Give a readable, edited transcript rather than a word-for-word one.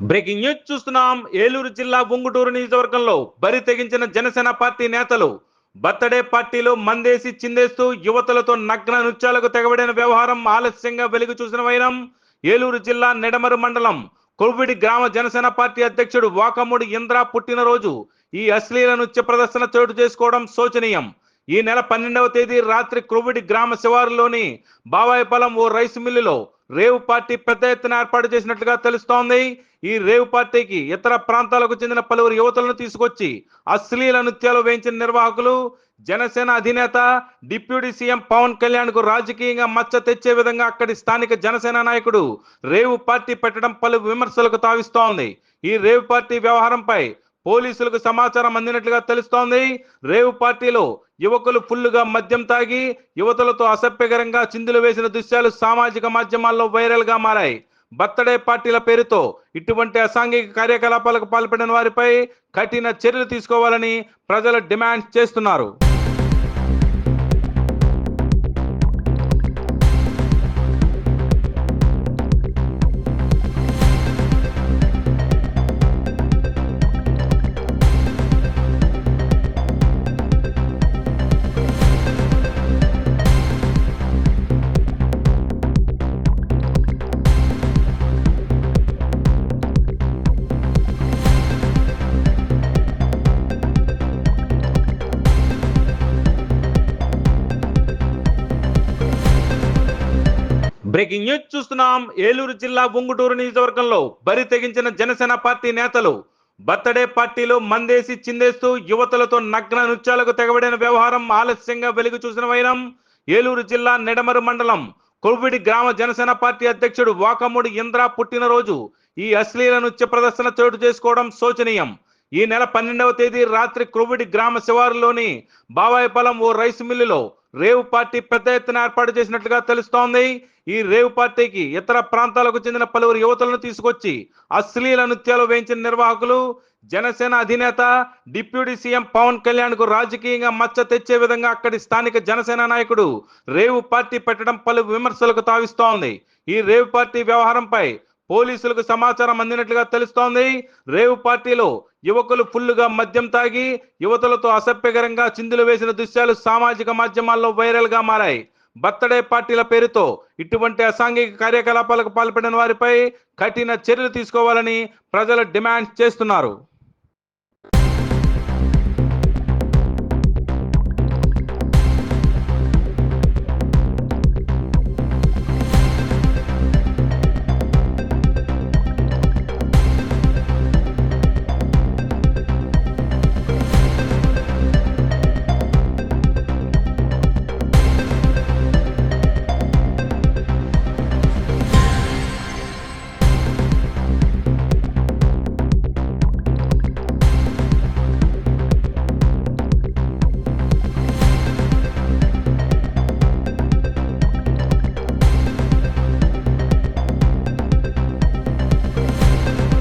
Breaking news చూస్తున్నాం. ఏలూరు జిల్లా ఉంగుటూరు నియోజకవర్గంలో బరి తెగించిన జనసేన పార్టీ నేతలు బర్త్డే పార్టీలో మందేసి చిందేస్తూ యువతులతో నగ్న నృత్యాలకు తెగబడిన వ్యవహారం ఆలస్యంగా వెలుగు చూసిన వైనం. ఏలూరు జిల్లా నెడమరు మండలం కొవ్విడి గ్రామ జనసేన పార్టీ అధ్యక్షుడు వాకముడి ఇంద్ర పుట్టినరోజు ఈ అశ్లీల నృత్య ప్రదర్శన చోటు చేసుకోవడం శోచనీయం. ఈ నెల 12వ తేదీ రాత్రి క్రొవ్విడి గ్రామ శివారులోని బావాయిపాలెం ఓ రైస్ మిల్లులో రేవు పార్టీ పెద్ద ఎత్తున ఏర్పాటు చేసినట్లుగా తెలుస్తోంది. ఈ రేవు పార్టీకి ఇతర ప్రాంతాలకు చెందిన పలువురు యువతులను తీసుకొచ్చి అశ్లీల నృత్యాలు వేయించిన నిర్వాహకులు జనసేన అధినేత డిప్యూటీ సీఎం పవన్ కళ్యాణ్ కు రాజకీయంగా మచ్చ తెచ్చే విధంగా అక్కడి స్థానిక జనసేన నాయకుడు రేవు పార్టీ పెట్టడం పలు విమర్శలకు తావిస్తోంది. ఈ రేవు పార్టీ వ్యవహారంపై పోలీసులకు సమాచారం అందినట్లుగా తెలుస్తోంది. రేవు పార్టీలో యువకులు ఫుల్లుగా మద్యం తాగి యువతులతో అసభ్యకరంగా చిందులు వేసిన దృశ్యాలు సామాజిక మాధ్యమాల్లో వైరల్ గా మారాయి. బర్త్డే పార్టీల పేరుతో ఇటువంటి అసాంఘిక కార్యకలాపాలకు పాల్పడిన వారిపై కఠిన చర్యలు తీసుకోవాలని ప్రజలు డిమాండ్ చేస్తున్నారు. బ్రేకింగ్ న్యూస్ చూస్తున్నాం. ఏలూరు జిల్లా ఉంగుటూరు నియోజకవర్గంలో బరి తెగించిన జనసేన పార్టీ నేతలు బర్త్డే పార్టీలో మందేసి చిందేస్తూ యువతులతో నగ్న నృత్యాలకు తెగబడిన వ్యవహారం ఆలస్యంగా వెలుగు చూసిన వైనం. ఏలూరు జిల్లా నెడమరు మండలం కొవ్విడి గ్రామ జనసేన పార్టీ అధ్యక్షుడు వాకముడి ఇంద్ర పుట్టినరోజు ఈ అశ్లీల నృత్య ప్రదర్శన చోటు చేసుకోవడం శోచనీయం. ఈ నెల 12వ తేదీ రాత్రి క్రొవ్విడి గ్రామ శివారులోని బావాయిపాలెం ఓ రైస్ మిల్లులో రేవు పార్టీ పెద్ద ఎత్తున ఏర్పాటు చేసినట్లుగా తెలుస్తోంది. ఈ రేవు పార్టీకి ఇతర ప్రాంతాలకు చెందిన పలువురు యువతులను తీసుకొచ్చి అశ్లీల నృత్యాలు వేయించిన నిర్వాహకులు జనసేన అధినేత డిప్యూటీ సీఎం పవన్ కళ్యాణ్ కు రాజకీయంగా మచ్చ తెచ్చే విధంగా అక్కడి స్థానిక జనసేన నాయకుడు రేవు పార్టీ పెట్టడం పలు విమర్శలకు తావిస్తోంది. ఈ రేవు పార్టీ వ్యవహారంపై పోలీసులకు సమాచారం అందినట్లుగా తెలుస్తోంది. రేవు పార్టీలో యువకులు ఫుల్లుగా మద్యం తాగి యువతులతో అసభ్యకరంగా చిందులు వేసిన దృశ్యాలు సామాజిక మాధ్యమాల్లో వైరల్ గా మారాయి. బర్త్డే పార్టీల పేరుతో ఇటువంటి అసాంఘిక కార్యకలాపాలకు పాల్పడిన వారిపై కఠిన చర్యలు తీసుకోవాలని ప్రజలు డిమాండ్ చేస్తున్నారు.